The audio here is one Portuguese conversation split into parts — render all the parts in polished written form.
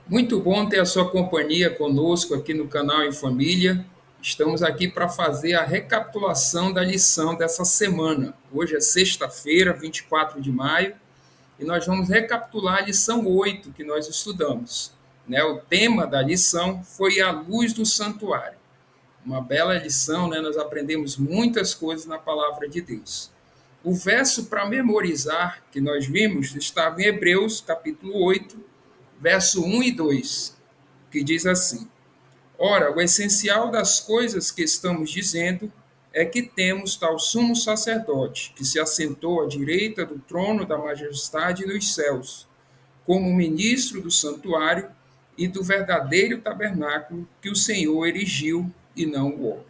Muito bom ter a sua companhia conosco aqui no canal Em Família. Estamos aqui para fazer a recapitulação da lição dessa semana. Hoje é sexta-feira, 24 de maio, e nós vamos recapitular a lição 8 que nós estudamos. O tema da lição foi a luz do santuário. Uma bela lição, nós aprendemos muitas coisas na palavra de Deus. O verso para memorizar que nós vimos estava em Hebreus, capítulo 8, verso 1 e 2, que diz assim: Ora, o essencial das coisas que estamos dizendo é que temos tal sumo sacerdote, que se assentou à direita do trono da majestade nos céus, como ministro do santuário e do verdadeiro tabernáculo que o Senhor erigiu e não o homem.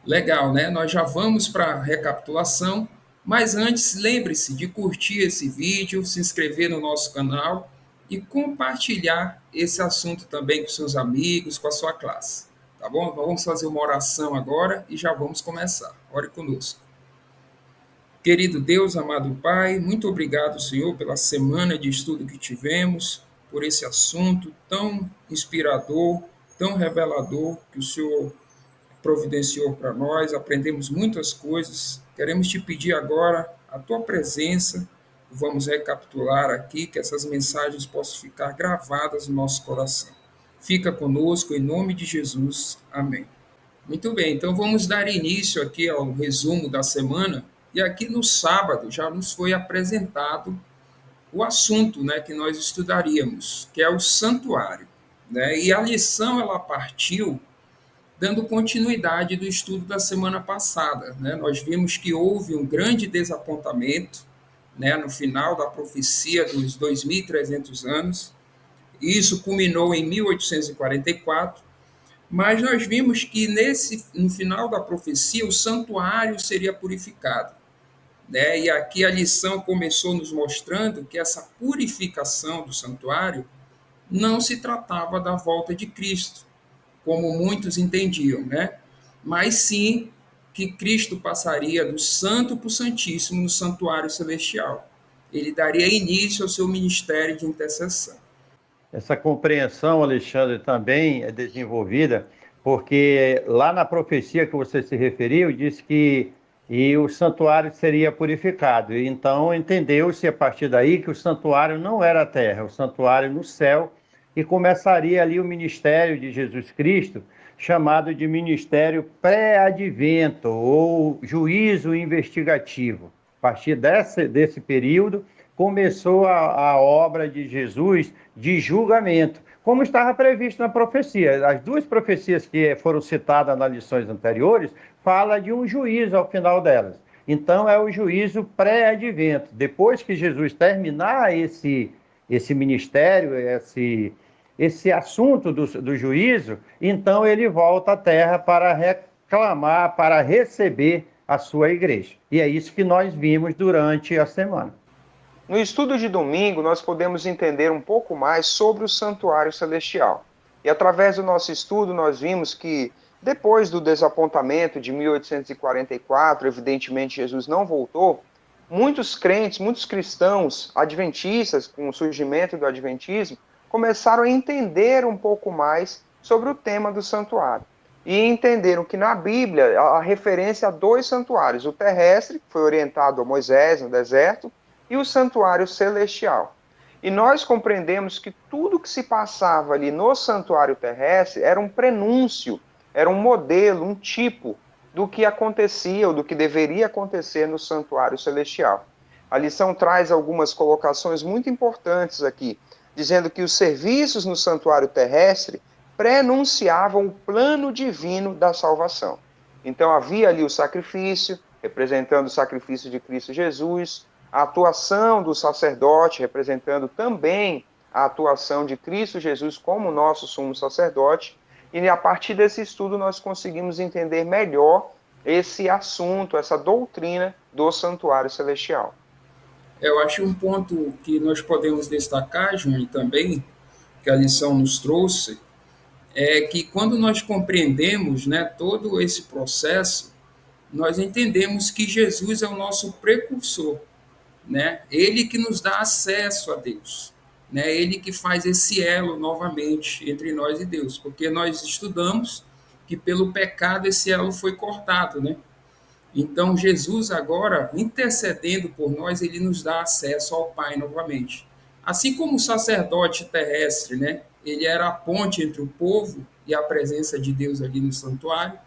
Legal, né? Nós já vamos para a recapitulação, mas antes lembre-se de curtir esse vídeo, se inscrever no nosso canal e compartilhar esse assunto também com seus amigos, com a sua classe. Tá bom? Vamos fazer uma oração agora e já vamos começar. Ore conosco. Querido Deus, amado Pai, muito obrigado, Senhor, pela semana de estudo que tivemos, por esse assunto tão inspirador, tão revelador que o Senhor providenciou para nós, aprendemos muitas coisas. Queremos te pedir agora a tua presença. Vamos recapitular aqui, que essas mensagens possam ficar gravadas no nosso coração. Fica conosco, em nome de Jesus. Amém. Muito bem, então vamos dar início aqui ao resumo da semana. E aqui no sábado já nos foi apresentado o assunto, que nós estudaríamos, que é o santuário. E a lição ela partiu dando continuidade do estudo da semana passada. Nós vimos que houve um grande desapontamento, no final da profecia dos 2.300 anos. Isso culminou em 1844, mas nós vimos que no final da profecia o santuário seria purificado. E aqui a lição começou nos mostrando que essa purificação do santuário não se tratava da volta de Cristo, como muitos entendiam, mas sim que Cristo passaria do santo para o santíssimo no santuário celestial. Ele daria início ao seu ministério de intercessão. Essa compreensão, Alexandre, também é desenvolvida porque lá na profecia que você se referiu, disse que o santuário seria purificado. Então, entendeu-se a partir daí que o santuário não era a terra, o santuário no céu, e começaria ali o ministério de Jesus Cristo, chamado de ministério pré-advento ou juízo investigativo. A partir desse período, começou a obra de Jesus de julgamento, como estava previsto na profecia. As duas profecias que foram citadas nas lições anteriores falam de um juízo ao final delas. Então, é o juízo pré-advento. Depois que Jesus terminar esse ministério, esse assunto do juízo, então ele volta à terra para reclamar, para receber a sua igreja. E é isso que nós vimos durante a semana. No estudo de domingo, nós podemos entender um pouco mais sobre o santuário celestial. E através do nosso estudo, nós vimos que, depois do desapontamento de 1844, evidentemente Jesus não voltou, muitos crentes, muitos cristãos adventistas, com o surgimento do adventismo, começaram a entender um pouco mais sobre o tema do santuário. E entenderam que na Bíblia a referência a dois santuários, o terrestre, que foi orientado a Moisés no deserto, e o santuário celestial. E nós compreendemos que tudo que se passava ali no santuário terrestre era um prenúncio, era um modelo, um tipo do que acontecia ou do que deveria acontecer no santuário celestial. A lição traz algumas colocações muito importantes aqui, dizendo que os serviços no santuário terrestre prenunciavam o plano divino da salvação. Então havia ali o sacrifício, representando o sacrifício de Cristo Jesus, a atuação do sacerdote, representando também a atuação de Cristo Jesus como nosso sumo sacerdote, e a partir desse estudo nós conseguimos entender melhor esse assunto, essa doutrina do santuário celestial. Eu acho um ponto que nós podemos destacar, Júnior, também, que a lição nos trouxe, é que quando nós compreendemos, todo esse processo, nós entendemos que Jesus é o nosso precursor, Ele que nos dá acesso a Deus. né? Ele que faz esse elo novamente entre nós e Deus, porque nós estudamos que pelo pecado esse elo foi cortado, né? Então, Jesus agora, intercedendo por nós, ele nos dá acesso ao Pai novamente. Assim como o sacerdote terrestre, né? Ele era a ponte entre o povo e a presença de Deus ali no santuário.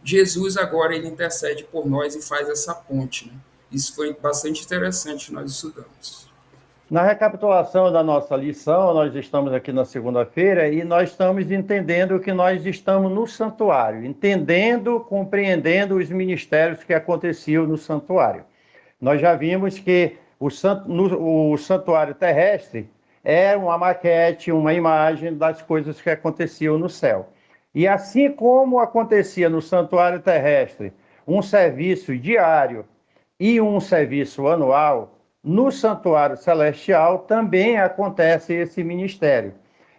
Jesus agora ele intercede por nós e faz essa ponte, né? Isso foi bastante interessante, nós estudamos. Na recapitulação da nossa lição, nós estamos aqui na segunda-feira e nós estamos entendendo que nós estamos no santuário, entendendo, compreendendo os ministérios que aconteciam no santuário. Nós já vimos que o santuário terrestre é uma maquete, uma imagem das coisas que aconteciam no céu. E assim como acontecia no santuário terrestre um serviço diário e um serviço anual, no santuário celestial também acontece esse ministério.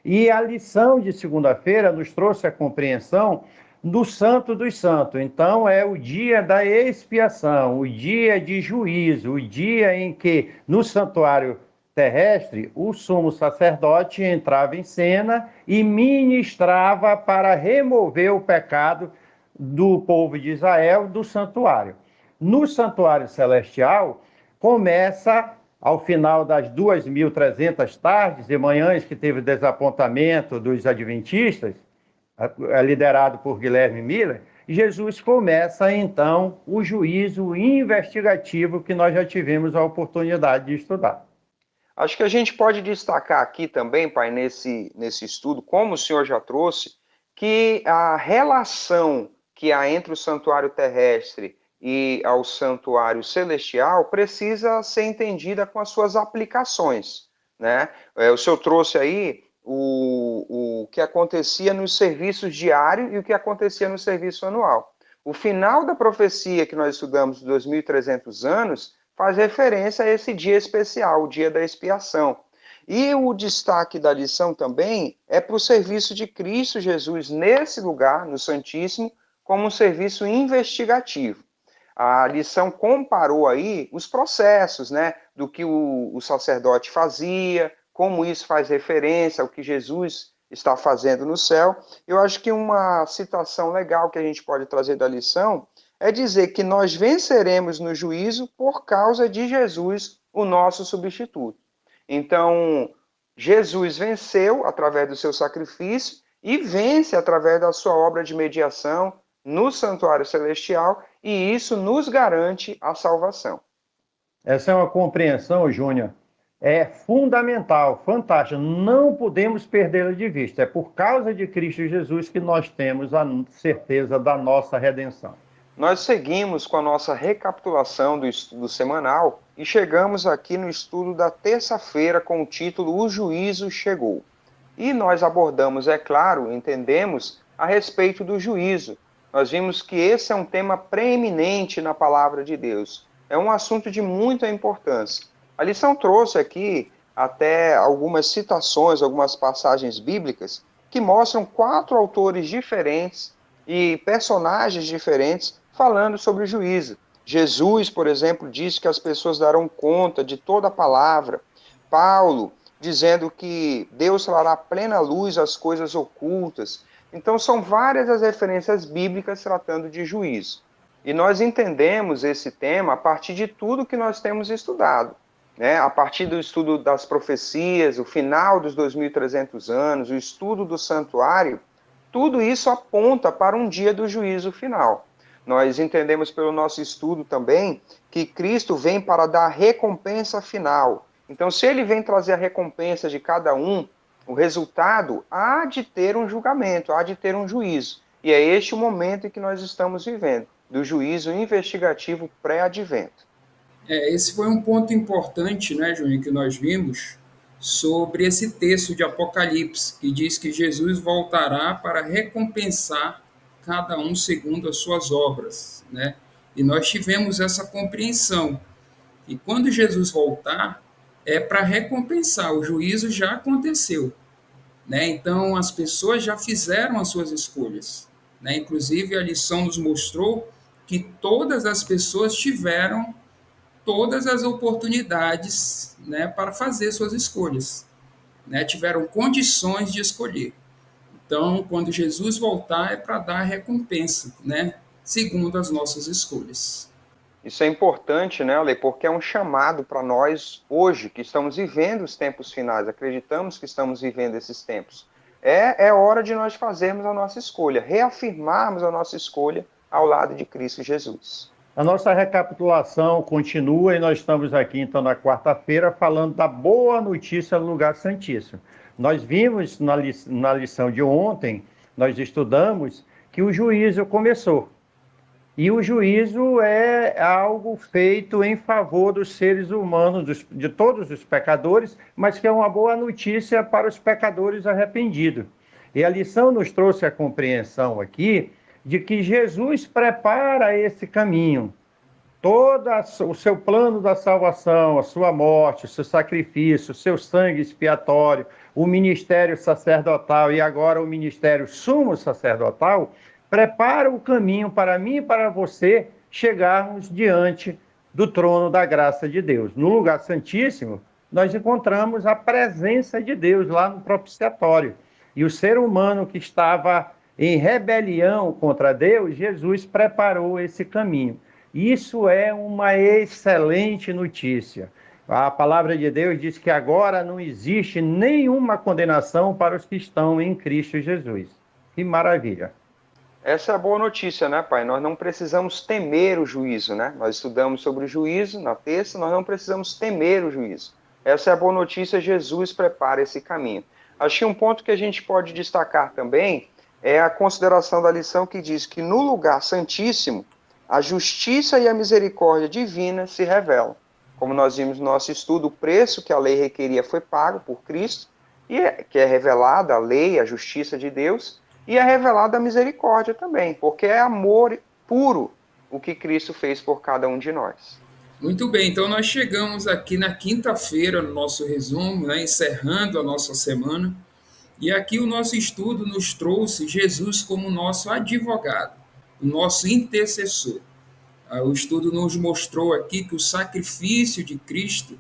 E a lição de segunda-feira nos trouxe a compreensão do Santo dos Santos. Então, é o dia da expiação, o dia de juízo, o dia em que, no santuário terrestre, o sumo sacerdote entrava em cena e ministrava para remover o pecado do povo de Israel do santuário. No santuário celestial, começa ao final das 2.300 tardes e manhãs que teve o desapontamento dos adventistas, liderado por Guilherme Miller, Jesus começa então o juízo investigativo que nós já tivemos a oportunidade de estudar. Acho que a gente pode destacar aqui também, pai, nesse estudo, como o senhor já trouxe, que a relação que há entre o santuário terrestre e ao santuário celestial precisa ser entendida com as suas aplicações, né? O senhor trouxe aí o que acontecia nos serviços diários e o que acontecia no serviço anual. O final da profecia que nós estudamos de 2.300 anos faz referência a esse dia especial, o dia da expiação. E o destaque da lição também é para o serviço de Cristo Jesus nesse lugar, no Santíssimo, como um serviço investigativo. A lição comparou aí os processos, né, do que o sacerdote fazia, como isso faz referência ao que Jesus está fazendo no céu. Eu acho que uma citação legal que a gente pode trazer da lição é dizer que nós venceremos no juízo por causa de Jesus, o nosso substituto. Então, Jesus venceu através do seu sacrifício e vence através da sua obra de mediação no santuário celestial, e isso nos garante a salvação. Essa é uma compreensão, Júnior, é fundamental, fantástica. Não podemos perdê-la de vista. É por causa de Cristo Jesus que nós temos a certeza da nossa redenção. Nós seguimos com a nossa recapitulação do estudo semanal e chegamos aqui no estudo da terça-feira com o título O Juízo Chegou. E nós abordamos, é claro, entendemos a respeito do juízo. Nós vimos que esse é um tema preeminente na palavra de Deus. É um assunto de muita importância. A lição trouxe aqui até algumas citações, algumas passagens bíblicas que mostram 4 autores diferentes e personagens diferentes falando sobre o juízo. Jesus, por exemplo, disse que as pessoas darão conta de toda a palavra. Paulo, dizendo que Deus trará plena luz às coisas ocultas. Então, são várias as referências bíblicas tratando de juízo. E nós entendemos esse tema a partir de tudo que nós temos estudado, né? A partir do estudo das profecias, o final dos 2.300 anos, o estudo do santuário, tudo isso aponta para um dia do juízo final. Nós entendemos pelo nosso estudo também que Cristo vem para dar recompensa final. Então, se ele vem trazer a recompensa de cada um, o resultado há de ter um julgamento, há de ter um juízo. E é este o momento em que nós estamos vivendo, do juízo investigativo pré-advento. Esse foi um ponto importante, né, Júnior, que nós vimos sobre esse texto de Apocalipse, que diz que Jesus voltará para recompensar cada um segundo as suas obras, né? E nós tivemos essa compreensão. E quando Jesus voltar, é para recompensar, o juízo já aconteceu, né? Então as pessoas já fizeram as suas escolhas, né? Inclusive a lição nos mostrou que todas as pessoas tiveram todas as oportunidades, né, para fazer suas escolhas. né, tiveram condições de escolher. Então, quando Jesus voltar, é para dar a recompensa, né, segundo as nossas escolhas. Isso é importante, né, Ale, porque é um chamado para nós hoje, que estamos vivendo os tempos finais, acreditamos que estamos vivendo esses tempos. É hora de nós fazermos a nossa escolha, reafirmarmos a nossa escolha ao lado de Cristo Jesus. A nossa recapitulação continua e nós estamos aqui, então, na quarta-feira, falando da boa notícia no lugar santíssimo. Nós vimos na lição de ontem, nós estudamos que o juízo começou. E o juízo é algo feito em favor dos seres humanos, de todos os pecadores, mas que é uma boa notícia para os pecadores arrependidos. E a lição nos trouxe a compreensão aqui de que Jesus prepara esse caminho. Todo o seu plano da salvação, a sua morte, o seu sacrifício, o seu sangue expiatório, o ministério sacerdotal e agora o ministério sumo sacerdotal, prepara o caminho para mim e para você chegarmos diante do trono da graça de Deus. No lugar santíssimo, nós encontramos a presença de Deus lá no propiciatório. E o ser humano que estava em rebelião contra Deus, Jesus preparou esse caminho. Isso é uma excelente notícia. A palavra de Deus diz que agora não existe nenhuma condenação para os que estão em Cristo Jesus. Que maravilha! Essa é a boa notícia, né, Pai? Nós não precisamos temer o juízo, né? Nós estudamos sobre o juízo na terça, nós não precisamos temer o juízo. Essa é a boa notícia, Jesus prepara esse caminho. Acho que um ponto que a gente pode destacar também é a consideração da lição que diz que no lugar santíssimo, a justiça e a misericórdia divina se revelam. Como nós vimos no nosso estudo, o preço que a lei requeria foi pago por Cristo, que é revelada a lei, a justiça de Deus, e é revelada a misericórdia também, porque é amor puro o que Cristo fez por cada um de nós. Muito bem, então nós chegamos aqui na quinta-feira no nosso resumo, né, encerrando a nossa semana, e aqui o nosso estudo nos trouxe Jesus como nosso advogado, o nosso intercessor. O estudo nos mostrou aqui que o sacrifício de Cristo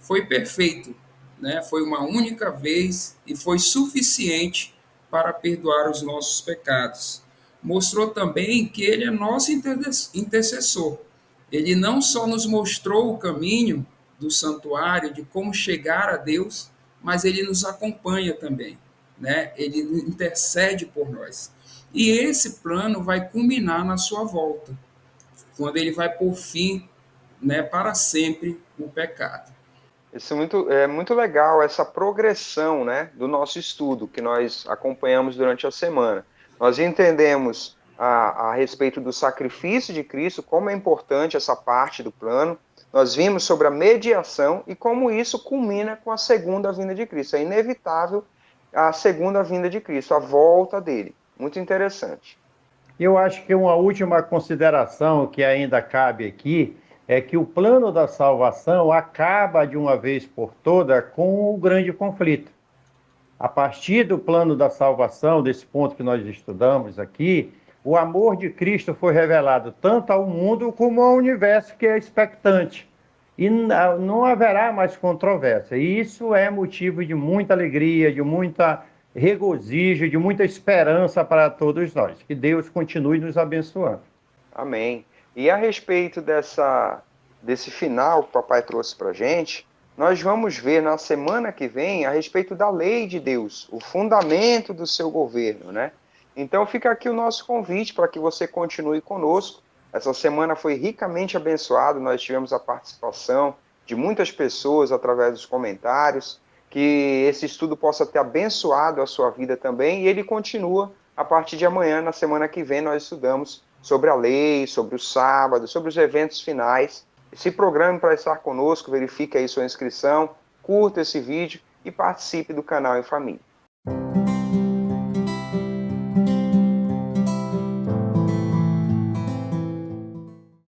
foi perfeito, né? Foi uma única vez e foi suficiente para perdoar os nossos pecados. Mostrou também que ele é nosso intercessor. Ele não só nos mostrou o caminho do santuário, de como chegar a Deus, mas ele nos acompanha também, né? Ele intercede por nós. E esse plano vai culminar na sua volta, quando ele vai por fim, né, para sempre o pecado. Isso é muito legal, essa progressão, né, do nosso estudo que nós acompanhamos durante a semana. Nós entendemos a respeito do sacrifício de Cristo, como é importante essa parte do plano. Nós vimos sobre a mediação e como isso culmina com a segunda vinda de Cristo. É inevitável a segunda vinda de Cristo, a volta dele. Muito interessante. Eu acho que uma última consideração que ainda cabe aqui é que o plano da salvação acaba de uma vez por toda com o grande conflito. A partir do plano da salvação, desse ponto que nós estudamos aqui, o amor de Cristo foi revelado tanto ao mundo como ao universo que é expectante. E não haverá mais controvérsia. E isso é motivo de muita alegria, de muita regozijo, de muita esperança para todos nós. Que Deus continue nos abençoando. Amém. E a respeito desse final que o papai trouxe para a gente, nós vamos ver na semana que vem a respeito da lei de Deus, o fundamento do seu governo, né? Então fica aqui o nosso convite para que você continue conosco. Essa semana foi ricamente abençoada, nós tivemos a participação de muitas pessoas através dos comentários, que esse estudo possa ter abençoado a sua vida também, e ele continua a partir de amanhã, na semana que vem, nós estudamos sobre a lei, sobre o sábado, sobre os eventos finais. Se programe para estar conosco, verifique aí sua inscrição, curta esse vídeo e participe do canal em família.